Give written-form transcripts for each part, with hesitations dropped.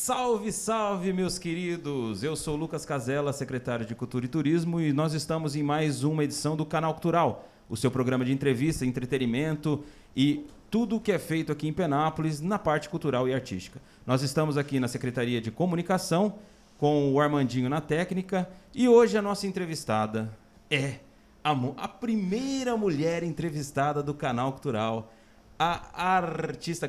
Salve, salve, meus queridos! Eu sou Lucas Casella, secretário de Cultura e Turismo, e nós estamos em mais uma edição do Canal Cultural, o seu programa de entrevista, entretenimento e tudo o que é feito aqui em Penápolis na parte cultural e artística. Nós estamos aqui na Secretaria de Comunicação, com o Armandinho na técnica, e hoje a nossa entrevistada é a primeira mulher entrevistada do Canal Cultural, a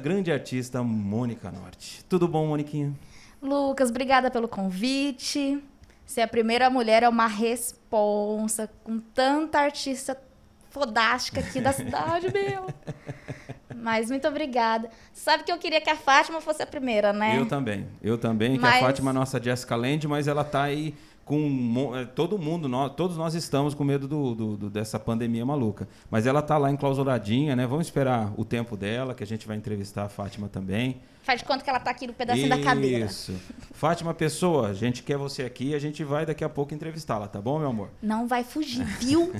grande artista Mônica Norte. Tudo bom, Moniquinha? Lucas, obrigada pelo convite. Ser a primeira mulher é uma responsa com tanta artista fodástica aqui da cidade, meu. Mas muito obrigada. Sabe que eu queria que a Fátima fosse a primeira, né? Eu também, que a Fátima é a nossa Jessica Lange, mas ela tá aí com todos nós estamos com medo dessa pandemia maluca. Mas ela tá lá enclausuradinha, né? Vamos esperar o tempo dela, que a gente vai entrevistar a Fátima também. Faz de conta que ela tá aqui no pedacinho da cadeira. Isso. Fátima Pessoa, a gente quer você aqui, a gente vai daqui a pouco entrevistá-la, tá bom, meu amor? Não vai fugir, viu?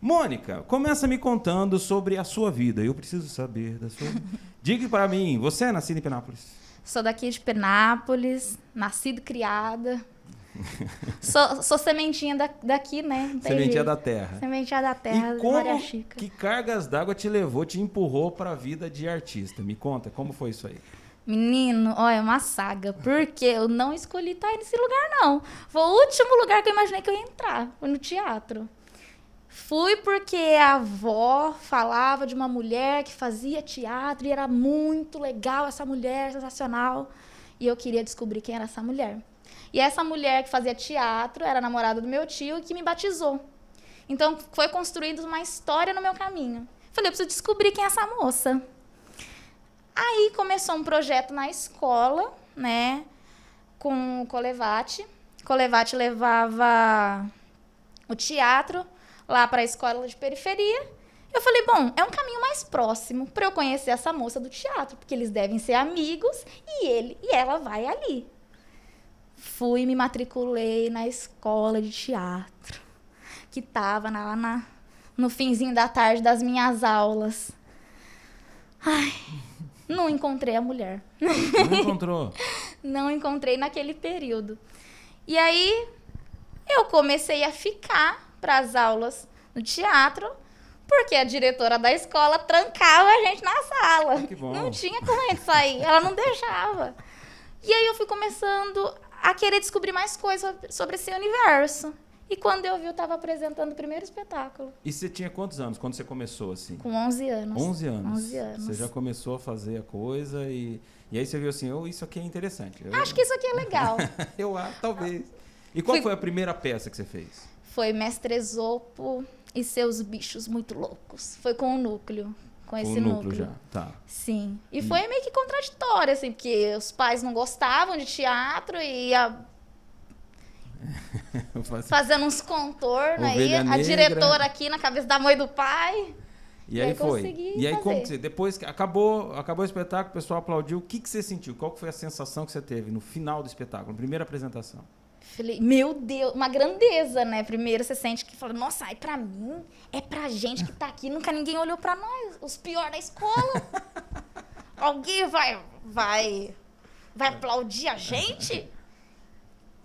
Mônica, começa me contando sobre a sua vida. Eu preciso saber da sua vida. Diga para mim, você é nascida em Penápolis? Sou daqui de Penápolis, nascida e criada. Sou sementinha daqui, né? Sementinha da terra. Sementinha da terra, e como Maria Chica. Que cargas d'água te empurrou para a vida de artista? Me conta, como foi isso aí? Menino, ó, é uma saga, porque eu não escolhi estar nesse lugar, não. Foi o último lugar que eu imaginei que eu ia entrar, foi no teatro. Fui porque a avó falava de uma mulher que fazia teatro e era muito legal essa mulher, sensacional. E eu queria descobrir quem era essa mulher. E essa mulher que fazia teatro era namorada do meu tio e que me batizou. Então foi construída uma história no meu caminho. Falei, eu preciso descobrir quem é essa moça. Aí começou um projeto na escola, né, com o Colevati. Colevati levava o teatro lá para a escola de periferia. Eu falei, bom, é um caminho mais próximo para eu conhecer essa moça do teatro, porque eles devem ser amigos e ela vai ali. Fui e me matriculei na escola de teatro, que estava no finzinho da tarde das minhas aulas. Ai, não encontrei a mulher. Não encontrou? Não encontrei naquele período. E aí eu comecei a ficar para as aulas no teatro, porque a diretora da escola trancava a gente na sala. Que bom. Não tinha como a gente sair, ela não deixava. E aí eu fui começando a querer descobrir mais coisas sobre esse universo. E quando eu vi, eu estava apresentando o primeiro espetáculo. E você tinha quantos anos quando você começou assim? Com 11 anos. 11 anos? 11 anos. Você já começou a fazer a coisa e aí você viu assim, isso aqui é interessante. Acho que isso aqui é legal. Talvez. E qual foi a primeira peça que você fez? Foi Mestre Esopo e seus bichos muito loucos. Foi com o núcleo. Com esse núcleo já, tá. Sim. E foi meio que contraditório, assim, porque os pais não gostavam de teatro e ia fazendo uns contornos aí, a diretora aqui na cabeça da mãe e do pai. E aí foi. E aí, fazer. depois que acabou o espetáculo, o pessoal aplaudiu. O que você sentiu? Qual foi a sensação que você teve no final do espetáculo, na primeira apresentação? Falei, meu Deus, uma grandeza, né? Primeiro você sente que fala, nossa, é pra mim, é pra gente que tá aqui, nunca ninguém olhou pra nós, os piores da escola. Alguém vai aplaudir a gente?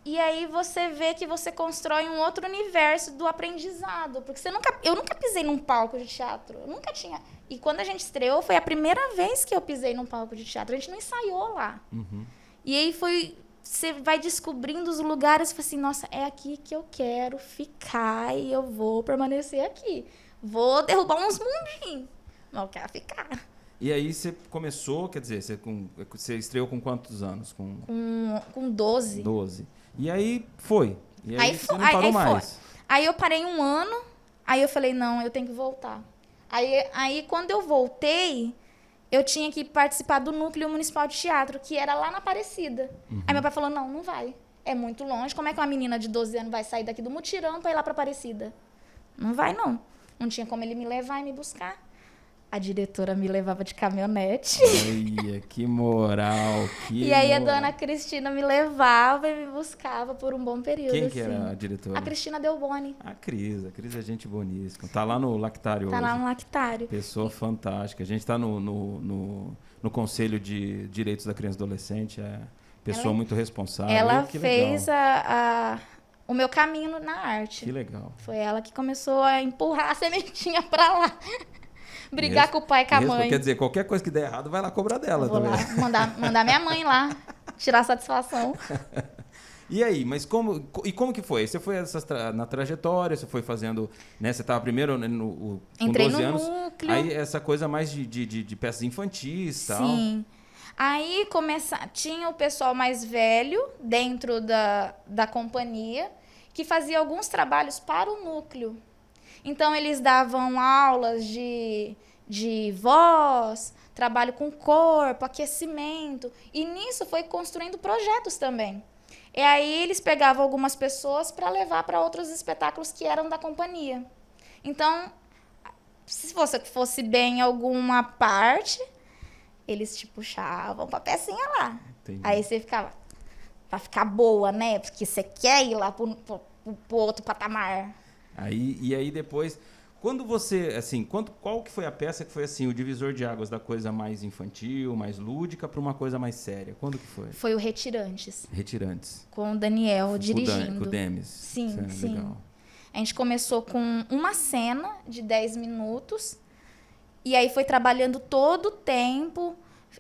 E aí você vê que você constrói um outro universo do aprendizado, porque eu nunca pisei num palco de teatro, eu nunca tinha. E quando a gente estreou, foi a primeira vez que eu pisei num palco de teatro, a gente não ensaiou lá. Uhum. E aí você vai descobrindo os lugares e fala assim, nossa, é aqui que eu quero ficar e eu vou permanecer aqui. Vou derrubar uns mundinhos, mas eu quero ficar. E aí você começou, quer dizer, você estreou com quantos anos? Com 12. 12. E aí foi. E aí você não parou aí mais. Foi. Aí eu parei um ano, aí eu falei, não, eu tenho que voltar. Aí quando eu voltei, eu tinha que participar do Núcleo Municipal de Teatro, que era lá na Aparecida. Uhum. Aí meu pai falou, não vai. É muito longe. Como é que uma menina de 12 anos vai sair daqui do mutirão para ir lá para Aparecida? Não vai, não. Não tinha como ele me levar e me buscar. A diretora me levava de caminhonete. Olha, que moral, E aí a dona Cristina me levava e me buscava por um bom período. Quem assim. que era a diretora? A Cristina Delboni. A Cris é gente boníssima. Tá lá no Lactário hoje. Tá lá no Lactário. Pessoa fantástica. A gente tá no no Conselho de Direitos da Criança e Adolescente. É pessoa muito responsável. Ela que fez legal. o meu caminho na arte. Que legal. Foi ela que começou a empurrar a sementinha pra lá. Brigar com o pai e com a mãe. Quer dizer, qualquer coisa que der errado, vai lá cobrar dela Vou também. lá mandar minha mãe lá, tirar satisfação. E aí, mas como que foi? Você foi na trajetória, você foi fazendo, né? Você estava primeiro com Entrei 12 no anos. núcleo. Aí essa coisa mais de peças infantis e tal. Sim. Aí tinha o pessoal mais velho dentro da companhia que fazia alguns trabalhos para o núcleo. Então, eles davam aulas de voz, trabalho com corpo, aquecimento. E nisso foi construindo projetos também. E aí eles pegavam algumas pessoas para levar para outros espetáculos que eram da companhia. Então, se você fosse bem em alguma parte, eles te puxavam para a pecinha lá. Entendi. Aí você ficava, para ficar boa, né? Porque você quer ir lá pro outro patamar. E aí depois, quando você, assim, qual que foi a peça que foi assim, o divisor de águas da coisa mais infantil, mais lúdica, para uma coisa mais séria? Quando que foi? Foi o Retirantes. Retirantes. Com o Daniel dirigindo. Com o Demis. Sim, sim. Legal. A gente começou com uma cena de 10 minutos. E aí foi trabalhando todo o tempo.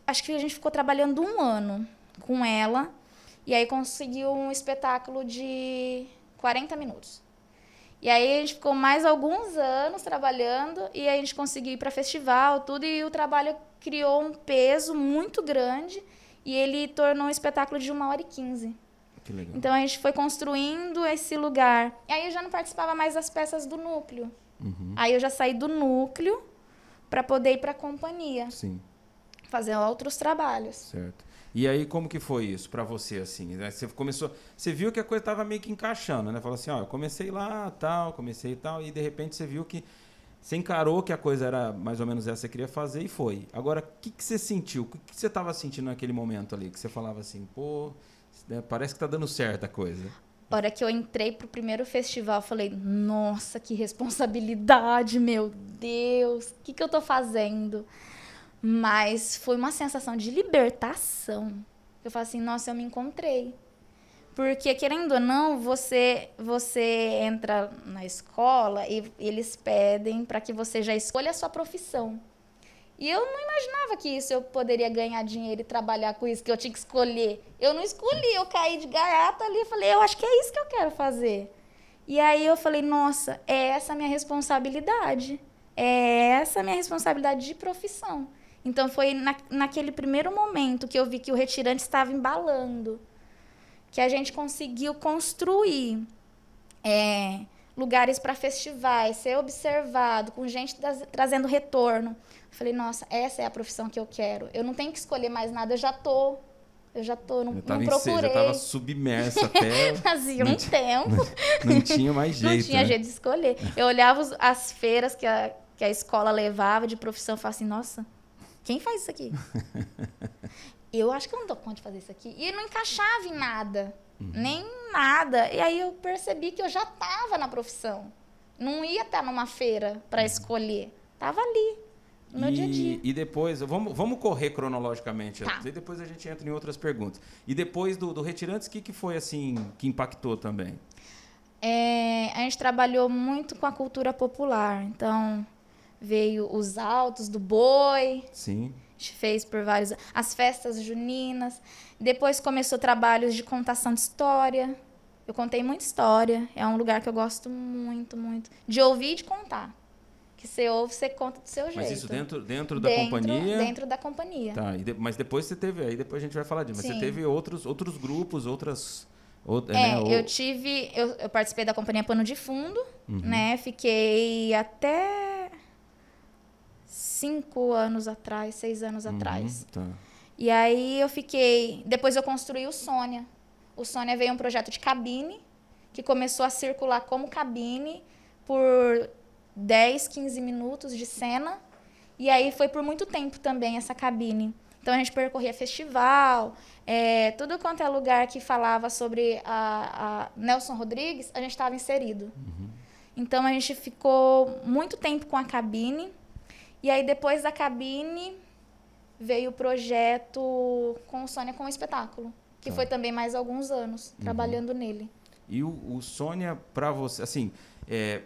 Acho que a gente ficou trabalhando 1 ano com ela. E aí conseguiu um espetáculo de 40 minutos. E aí a gente ficou mais alguns anos trabalhando e aí a gente conseguiu ir para festival, tudo, e o trabalho criou um peso muito grande e ele tornou um espetáculo de 1h15. Que legal. Então a gente foi construindo esse lugar. E aí eu já não participava mais das peças do núcleo. Uhum. Aí eu já saí do núcleo para poder ir para a companhia. Sim. Fazer outros trabalhos. Certo. E aí, como que foi isso para você, assim? Você viu que a coisa estava meio que encaixando, né? Falou assim, ó, eu comecei lá, comecei e tal, e de repente você viu que você encarou que a coisa era mais ou menos essa que você queria fazer e foi. Agora, o que você sentiu? O que você estava sentindo naquele momento ali? Que você falava assim, pô, parece que tá dando certo a coisa. A hora que eu entrei pro primeiro festival, eu falei, nossa, que responsabilidade, meu Deus, o que eu tô fazendo? Mas foi uma sensação de libertação. Eu falei assim, nossa, eu me encontrei. Porque, querendo ou não, você entra na escola e eles pedem para que você já escolha a sua profissão. E eu não imaginava que isso eu poderia ganhar dinheiro e trabalhar com isso, que eu tinha que escolher. Eu não escolhi, eu caí de gaiata ali e falei, eu acho que é isso que eu quero fazer. E aí eu falei, nossa, é essa a minha responsabilidade. É essa a minha responsabilidade de profissão. Então, foi naquele primeiro momento que eu vi que o Retirante estava embalando, que a gente conseguiu construir lugares para festivais, ser observado, com gente trazendo retorno. Eu falei, nossa, essa é a profissão que eu quero. Eu não tenho que escolher mais nada, eu já tô, não procurei. Já estava submersa até... Fazia um tempo. Não tinha mais jeito. Não tinha jeito de escolher. Eu olhava as feiras que a escola levava de profissão e falava assim, nossa, quem faz isso aqui? Eu acho que eu não dou conta de fazer isso aqui. E não encaixava em nada. Nem nada. E aí eu percebi que eu já estava na profissão. Não ia estar numa feira para escolher. Estava ali, no meu dia a dia. E depois, vamos correr cronologicamente. Tá. E depois a gente entra em outras perguntas. E depois do Retirantes, o que foi assim que impactou também? A gente trabalhou muito com a cultura popular. Então, veio os autos do boi. Sim. A gente fez por vários... As festas juninas. Depois começou trabalhos de contação de história. Eu contei muita história. É um lugar que eu gosto muito, muito. De ouvir e de contar. Que você ouve, você conta do seu jeito. Mas isso dentro da companhia? Dentro da companhia. Tá, mas depois você teve... Aí depois a gente vai falar disso. Mas Sim. você teve outros grupos, outras... Eu participei da companhia Pano de Fundo, né? Fiquei até 5 anos atrás, 6 anos atrás. Tá. E aí eu fiquei... Depois eu construí o Sônia. O Sônia veio um projeto de cabine, que começou a circular como cabine por 10, 15 minutos de cena. E aí foi por muito tempo também essa cabine. Então a gente percorria festival, tudo quanto é lugar que falava sobre a Nelson Rodrigues, a gente estava inserido. Então a gente ficou muito tempo com a cabine. E aí depois da cabine, veio o projeto com Sônia com o espetáculo, que foi também mais alguns anos trabalhando nele. E o Sônia, para você, assim,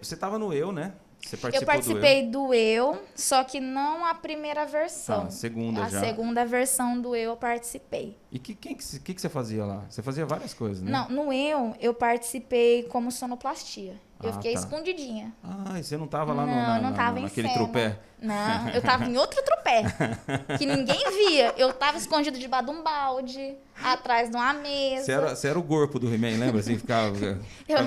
você estava no Eu, né? Você Eu participei do Eu, só que não a primeira versão. A segunda já. A segunda versão do Eu participei. E o que você fazia lá? Você fazia várias coisas, né? Não, no Eu participei como sonoplastia. Eu fiquei tá. escondidinha. Ah, e você não estava lá não tava naquele em cena. trupé? Não, eu tava em outro trupé, que ninguém via. Eu tava escondido debaixo de um balde, atrás de uma mesa. Você era o corpo do He-Man, lembra? Assim, ficava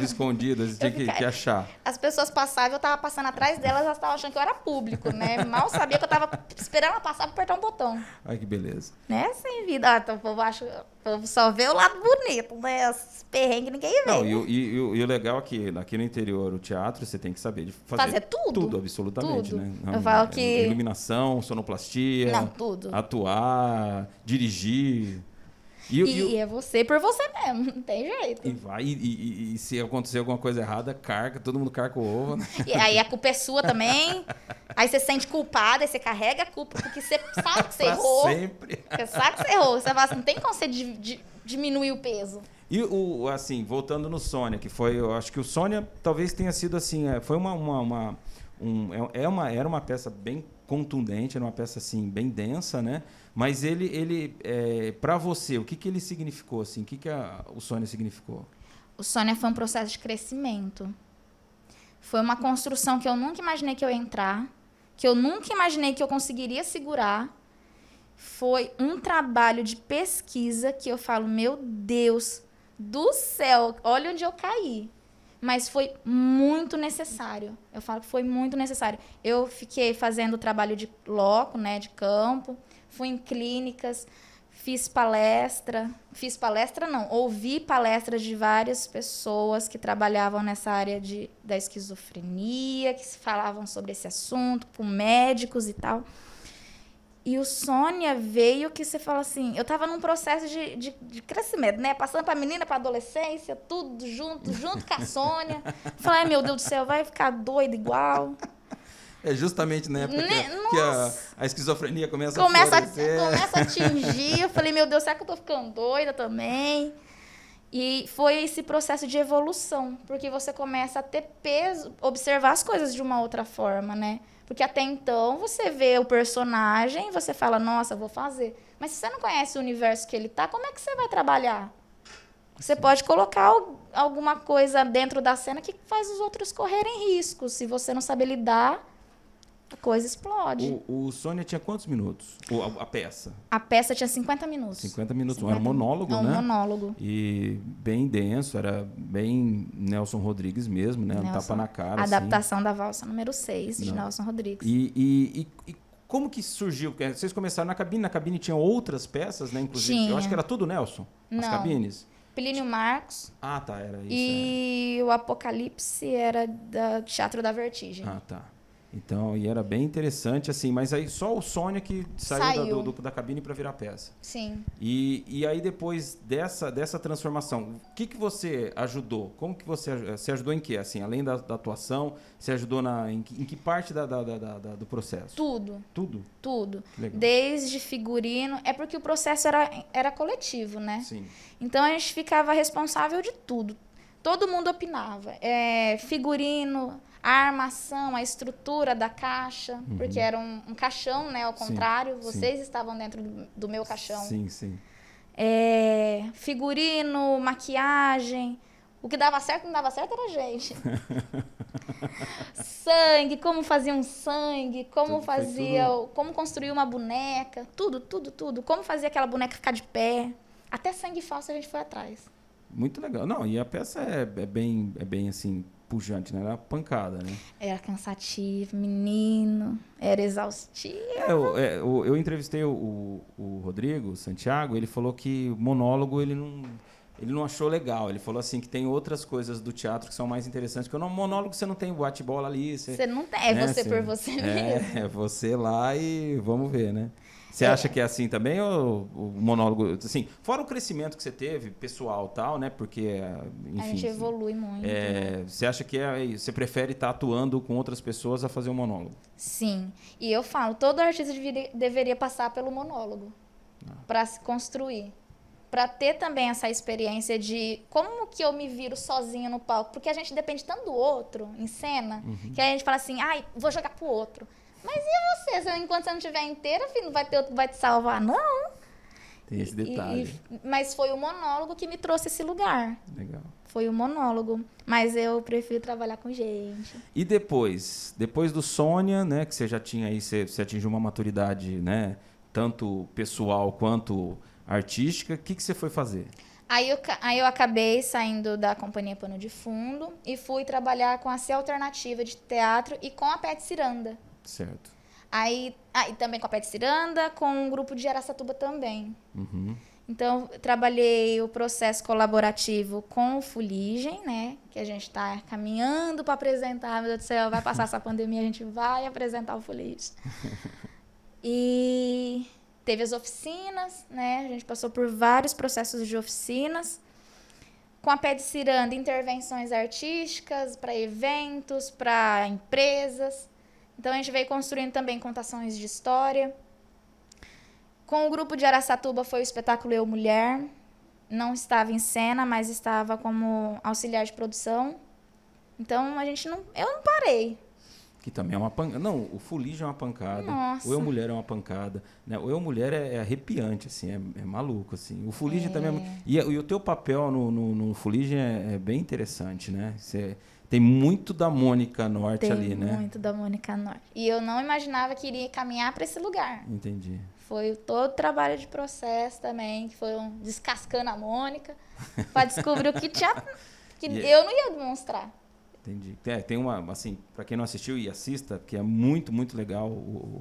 escondido, você tinha que achar. As pessoas passavam, eu tava passando atrás delas, elas estavam achando que eu era público, né? Mal sabia que eu tava esperando ela passar pra apertar um botão. Ai, que beleza. Né? Sem vida. Então, o povo só vê o lado bonito, né? Os perrengues ninguém vê. Não, e o legal é que aqui no interior, o teatro, você tem que saber de fazer tudo. Tudo, absolutamente, tudo. né? Não, eu falo que... Iluminação, sonoplastia. Não, tudo. Atuar, dirigir. E é você por você mesmo, não tem jeito. E vai, e se acontecer alguma coisa errada, carga, todo mundo carga o ovo, né? E aí a culpa é sua também. Aí você se sente culpada, aí você carrega a culpa, porque você sabe que você errou. Sempre. Você sabe que você errou. Você fala assim, não tem como você diminuir o peso. E assim, voltando no Sônia, que foi, eu acho que o Sônia talvez tenha sido assim, foi era uma peça bem contundente, era uma peça assim bem densa, né? Mas ele para você, o que ele significou assim? O que o Sônia significou? O Sônia foi um processo de crescimento. Foi uma construção que eu nunca imaginei que eu ia entrar, que eu nunca imaginei que eu conseguiria segurar. Foi um trabalho de pesquisa que eu falo, meu Deus do céu, olha onde eu caí. Mas foi muito necessário. Eu falo que foi muito necessário. Eu fiquei fazendo trabalho de loco, né, de campo, fui em clínicas, fiz palestra não, ouvi palestras de várias pessoas que trabalhavam nessa área da esquizofrenia, que falavam sobre esse assunto, com médicos e tal. E o Sônia veio que você fala assim, eu tava num processo de crescimento, né? Passando pra menina, pra adolescência, tudo junto com a Sônia. Falei, ai, meu Deus do céu, vai ficar doida igual. É justamente na época que a esquizofrenia começa a atingir. Eu falei, meu Deus, será que eu tô ficando doida também? E foi esse processo de evolução, porque você começa a ter peso, observar as coisas de uma outra forma, né? Porque até então você vê o personagem e você fala, nossa, vou fazer. Mas se você não conhece o universo que ele tá, como é que você vai trabalhar? Você pode colocar alguma coisa dentro da cena que faz os outros correrem riscos. Se você não saber lidar, a coisa explode. O Sônia tinha quantos minutos? A peça? A peça tinha 50 minutos. 50 minutos. Era um monólogo, né? Um monólogo. E bem denso, era bem Nelson Rodrigues mesmo, né? Um tapa na cara. A adaptação da valsa número 6, de Nelson Rodrigues. E como que surgiu? Porque vocês começaram na cabine tinha outras peças, né? Inclusive, tinha. Eu acho que era tudo Nelson, as cabines. Plínio Marcos. Ah, tá, era isso. E o Apocalipse era do Teatro da Vertigem. Ah, tá. Então, e era bem interessante, assim, mas aí só o Sônia que saiu da cabine para virar peça. Sim. E aí, depois dessa transformação, o que você ajudou? Como que você ajudou em quê? Assim, além da atuação, você ajudou em que parte do processo? Tudo. Tudo? Tudo. Legal. Desde figurino. É porque o processo era coletivo, né? Sim. Então, a gente ficava responsável de tudo. Todo mundo opinava. Figurino, a armação, a estrutura da caixa, porque era um caixão, né? Ao contrário, vocês estavam dentro do meu caixão. Sim, sim. Figurino, maquiagem. O que dava certo, não dava certo era a gente. Sangue, como fazia um sangue, como construir uma boneca, tudo. Como fazer aquela boneca ficar de pé. Até sangue falso a gente foi atrás. Muito legal. Não, e a peça é bem assim, pujante, né? Era pancada, né? Era cansativo, menino, era exaustivo. Eu entrevistei o Rodrigo Santiago, ele falou que o monólogo ele não achou legal. Ele falou assim que tem outras coisas do teatro que são mais interessantes, porque no monólogo você não tem bate-bola ali. Você não tem, você por você mesmo. É você lá e vamos ver, né? Você acha que é assim também ou o monólogo, assim, fora o crescimento que você teve, pessoal tal, né? Porque, enfim... A gente evolui muito. Né? Você acha que você prefere estar atuando com outras pessoas a fazer um monólogo? Sim. E eu falo, todo artista deveria passar pelo monólogo para se construir. Para ter também essa experiência de como que eu me viro sozinha no palco. Porque a gente depende tanto do outro em cena, que aí a gente fala assim, ai, vou jogar pro outro. Mas e você? Enquanto você não estiver inteira, filho, não vai ter outro que vai te salvar, não. Tem esse detalhe. Mas foi o monólogo que me trouxe esse lugar. Legal. Foi o monólogo. Mas eu prefiro trabalhar com gente. E depois do Sônia, né, que você já tinha aí, você atingiu uma maturidade, né, tanto pessoal quanto artística, o que você foi fazer? Aí eu acabei saindo da companhia Pano de Fundo e fui trabalhar com a C Alternativa de Teatro e com a Pet Ciranda. Certo. Aí também com a Pet Ciranda, com o grupo de Araçatuba também. Uhum. Então, trabalhei o processo colaborativo com o Fuligem, né? Que a gente está caminhando para apresentar. Meu Deus do céu, vai passar essa pandemia, a gente vai apresentar o Fuligem. E teve as oficinas, né? A gente passou por vários processos de oficinas. Com a Pet Ciranda, intervenções artísticas para eventos, para empresas. Então, a gente veio construindo também contações de história. Com o grupo de Araçatuba foi o espetáculo Eu Mulher. Não estava em cena, mas estava como auxiliar de produção. Então, eu não parei. Que também é uma pancada. Não, o Fuligem é uma pancada. Nossa. O Eu Mulher é uma pancada. Né? O Eu Mulher é arrepiante, assim, é maluco, assim. O Fuligem também é... E o teu papel no Fuligem é bem interessante, né? Tem muito da Mônica Norte ali, né? Tem muito da Mônica Norte. E eu não imaginava que iria caminhar para esse lugar. Entendi. Foi todo o trabalho de processo também, que foi descascando a Mônica, para descobrir o que tinha... que eu não ia demonstrar. Entendi. Tem uma, assim, para quem não assistiu e assista, que é muito, muito legal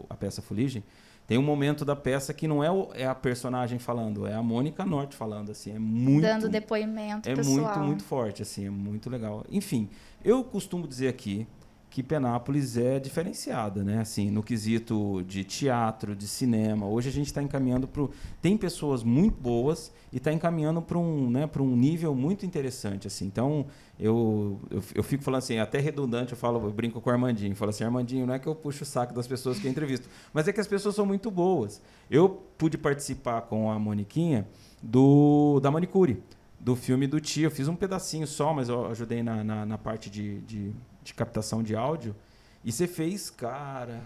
a peça Fuligem, tem um momento da peça que não é a personagem falando, é a Mônica Norte falando, assim, é muito... Dando depoimento pessoal. É muito, muito forte, assim, é muito legal. Enfim, eu costumo dizer aqui que Penápolis é diferenciada, né? Assim, no quesito de teatro, de cinema. Hoje a gente está encaminhando para... Tem pessoas muito boas e está encaminhando para um nível muito interessante, assim. Então, eu fico falando assim, até redundante, eu brinco com o Armandinho, falo assim, Armandinho, não é que eu puxo o saco das pessoas que eu entrevisto, mas é que as pessoas são muito boas. Eu pude participar com a Moniquinha da manicure, do filme do Tio. Eu fiz um pedacinho só, mas eu ajudei na parte de captação de áudio. E você fez, cara,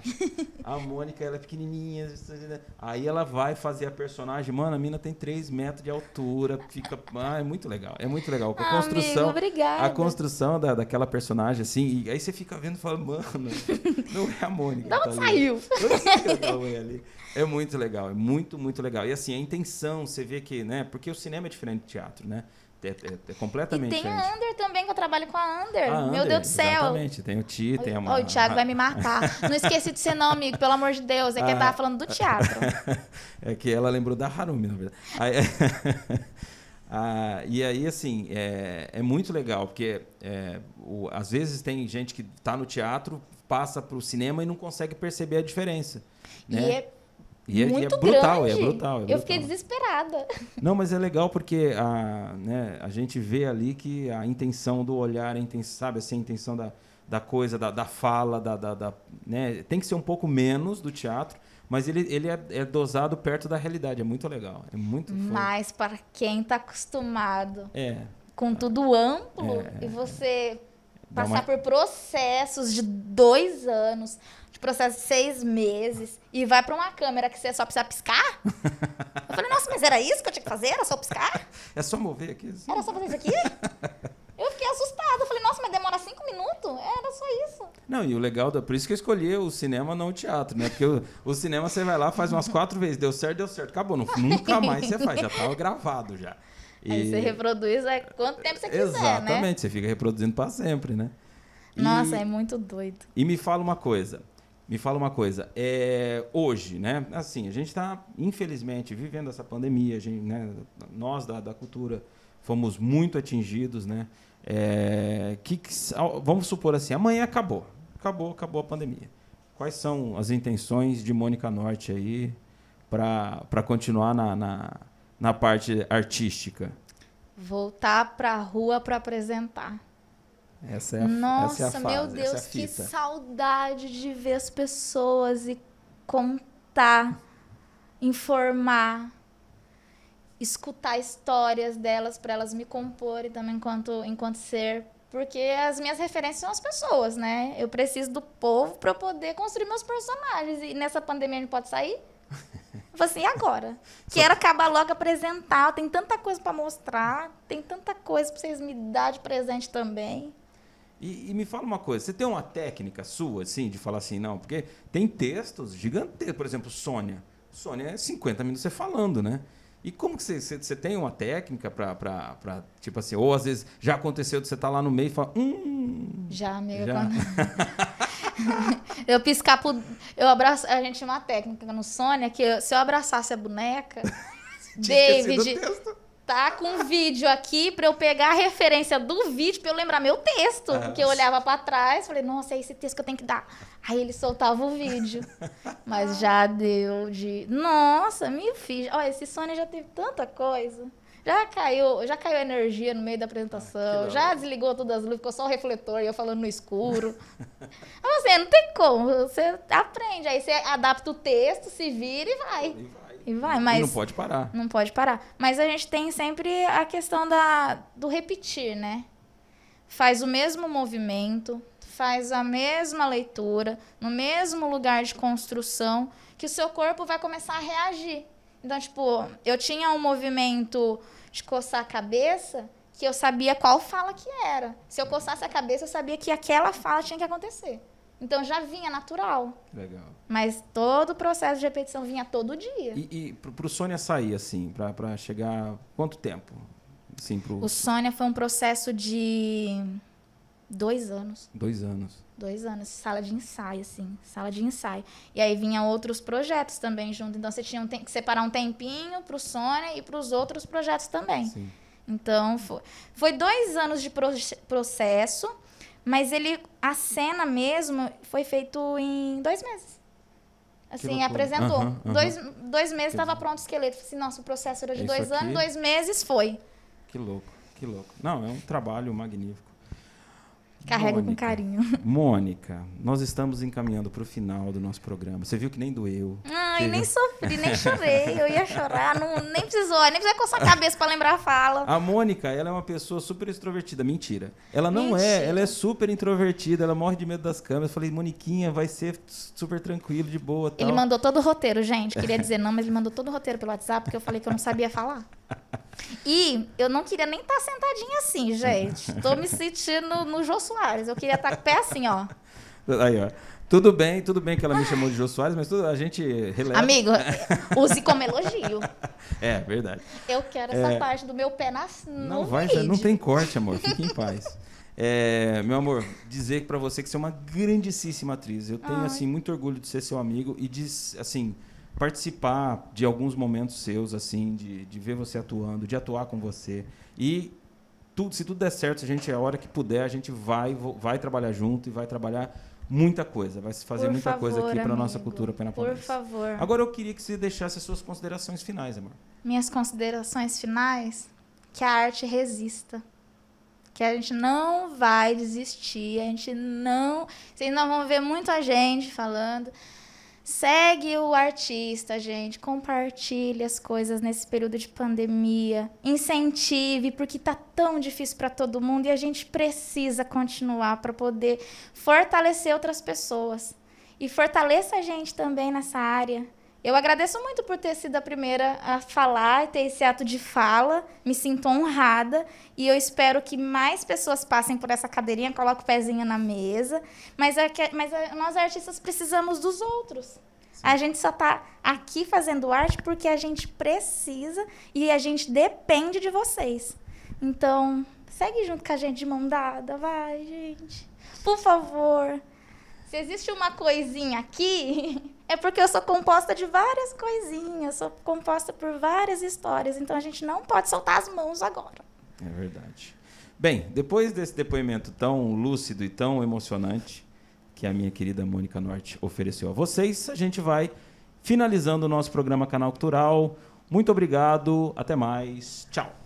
a Mônica, ela é pequenininha, aí ela vai fazer a personagem, mano, a mina tem 3 metros de altura, fica, é muito legal, a construção, amigo, obrigada. A construção daquela personagem, assim, e aí você fica vendo e fala, mano, não é a Mônica. De onde saiu? Ali. É muito legal, é muito, muito legal. E assim, a intenção, você vê que, né, porque o cinema é diferente do teatro, né? É completamente diferente. E tem a Under também, que eu trabalho com a Under. Meu Deus do céu. Exatamente, tem o Ti, tem a... O Thiago vai me matar. Não esqueci de ser não, amigo, pelo amor de Deus. É que eu tava falando do teatro. É que ela lembrou da Harumi, na verdade. E aí, assim, é muito legal, porque às vezes tem gente que está no teatro, passa para o cinema e não consegue perceber a diferença. Né? E é muito brutal, grande. É brutal. Eu fiquei desesperada. Não, mas é legal porque a gente vê ali que a intenção do olhar, sabe, assim, a intenção da coisa, da fala, né? Tem que ser um pouco menos do teatro, mas ele é dosado perto da realidade. É muito legal. É muito Mas para quem está acostumado com tudo amplo e você passar por processos de 2 anos, de processo de 6 meses, e vai para uma câmera que você só precisa piscar? Eu falei, nossa, mas era isso que eu tinha que fazer? Era só piscar? É só mover aqui. Assim. Era só fazer isso aqui? Eu fiquei assustada. Eu falei, nossa, mas demora 5 minutos? Era só isso. Não, e o legal, por isso que eu escolhi o cinema, não o teatro, né? Porque o cinema você vai lá, faz umas 4 vezes, deu certo, acabou. Nunca mais você faz, já estava gravado já. Aí você reproduz quanto tempo você quiser, Exatamente, né? Você fica reproduzindo para sempre, né? Nossa, é muito doido. E me fala uma coisa. Hoje, né? Assim, a gente está, infelizmente, vivendo essa pandemia. Né? Nós, da cultura, fomos muito atingidos, né? Vamos supor assim, amanhã acabou a pandemia. Quais são as intenções de Mônica Norte aí para continuar na parte artística? Voltar pra rua pra apresentar. Nossa, essa é a fase, meu Deus, que saudade de ver as pessoas e contar, informar, escutar histórias delas para elas me comporem também enquanto ser. Porque as minhas referências são as pessoas, né? Eu preciso do povo para eu poder construir meus personagens. E nessa pandemia a gente pode sair? Eu falei assim, e agora? Quero acabar logo apresentar. Tem tanta coisa para mostrar. Tem tanta coisa para vocês me dar de presente também. E me fala uma coisa, você tem uma técnica sua, assim, de falar assim, não? Porque tem textos gigantescos. Por exemplo, Sônia. Sônia é 50 minutos você falando, né? E como que você tem uma técnica para tipo assim, ou às vezes já aconteceu de você estar lá no meio e falar, Já, amiga. Já. Eu piscar pro... Eu abraço... A gente tinha uma técnica no Sônia que se eu abraçasse a boneca, David tá com um vídeo aqui pra eu pegar a referência do vídeo pra eu lembrar meu texto. Porque eu olhava pra trás, falei, nossa, é esse texto que eu tenho que dar. Aí ele soltava o vídeo. Mas já deu de... Nossa, meu filho. Olha, esse Sônia já teve tanta coisa. Já caiu energia no meio da apresentação. Já desligou todas as luzes, ficou só o refletor e eu falando no escuro. Mas você não tem como. Você aprende. Aí você adapta o texto, se vira e vai. E vai, mas... E não pode parar. Não pode parar. Mas a gente tem sempre a questão do repetir, né? Faz o mesmo movimento, faz a mesma leitura, no mesmo lugar de construção, que o seu corpo vai começar a reagir. Então, tipo, eu tinha um movimento de coçar a cabeça que eu sabia qual fala que era. Se eu coçasse a cabeça, eu sabia que aquela fala tinha que acontecer. Então, já vinha natural. Legal. Mas todo o processo de repetição vinha todo dia. E pro Sônia sair, assim, pra chegar... Quanto tempo? Assim, O Sônia foi um processo de 2 anos. 2 anos. 2 anos, sala de ensaio, assim, sala de ensaio. E aí vinham outros projetos também junto. Então, você tinha que separar um tempinho pro Sônia e pros outros projetos também. Sim. Então, foi 2 anos de processo, mas a cena mesmo foi feito em 2 meses. Assim, apresentou. Uhum. 2 meses estava pronto o esqueleto. Falei assim, nossa, o processo era de 2 anos, 2 meses foi. Que louco, que louco. Não, é um trabalho magnífico. Carrego com carinho. Mônica, nós estamos encaminhando para o final do nosso programa. Você viu que nem doeu. Ai, nem sofri, nem chorei. Eu ia chorar, nem precisou coçar a cabeça para lembrar a fala. A Mônica, ela é uma pessoa super extrovertida. Mentira. Ela não é, ela é super introvertida, ela morre de medo das câmeras. Eu falei, Moniquinha, vai ser super tranquilo, de boa. Tal. Ele mandou todo o roteiro, gente. Queria dizer não, mas ele mandou todo o roteiro pelo WhatsApp, porque eu falei que eu não sabia falar. E eu não queria nem estar sentadinha assim, gente. Tô me sentindo no Jô Soares. Eu queria estar com o pé assim, ó. Aí, ó. Tudo bem que ela me chamou de Jô Soares, mas a gente releva. Amigo, use como elogio. É, verdade. Eu quero essa parte do meu pé no vídeo. Não tem corte, amor. Fique em paz. Meu amor, dizer pra você que você é uma grandíssima atriz. Eu tenho, assim, muito orgulho de ser seu amigo e de, assim... participar de alguns momentos seus, assim, de ver você atuando, de atuar com você. E se tudo der certo, a hora que puder, a gente vai trabalhar junto e vai trabalhar muita coisa. Vai fazer muita coisa aqui para a nossa cultura penapolense. Por favor. Agora eu queria que você deixasse as suas considerações finais, amor. Minhas considerações finais? Que a arte resista. Que a gente não vai desistir. Vocês não vão ver muita gente falando... Segue o artista, gente. Compartilhe as coisas nesse período de pandemia. Incentive, porque tá tão difícil para todo mundo e a gente precisa continuar para poder fortalecer outras pessoas. E fortaleça a gente também nessa área. Eu agradeço muito por ter sido a primeira a falar e ter esse ato de fala. Me sinto honrada e eu espero que mais pessoas passem por essa cadeirinha, coloquem o pezinho na mesa. Mas nós artistas precisamos dos outros. Sim. A gente só está aqui fazendo arte porque a gente precisa e a gente depende de vocês. Então, segue junto com a gente de mão dada, vai, gente. Por favor. Se existe uma coisinha aqui, é porque eu sou composta de várias coisinhas, sou composta por várias histórias, então a gente não pode soltar as mãos agora. É verdade. Bem, depois desse depoimento tão lúcido e tão emocionante que a minha querida Mônica Norte ofereceu a vocês, a gente vai finalizando o nosso programa Canal Cultural. Muito obrigado, até mais, tchau.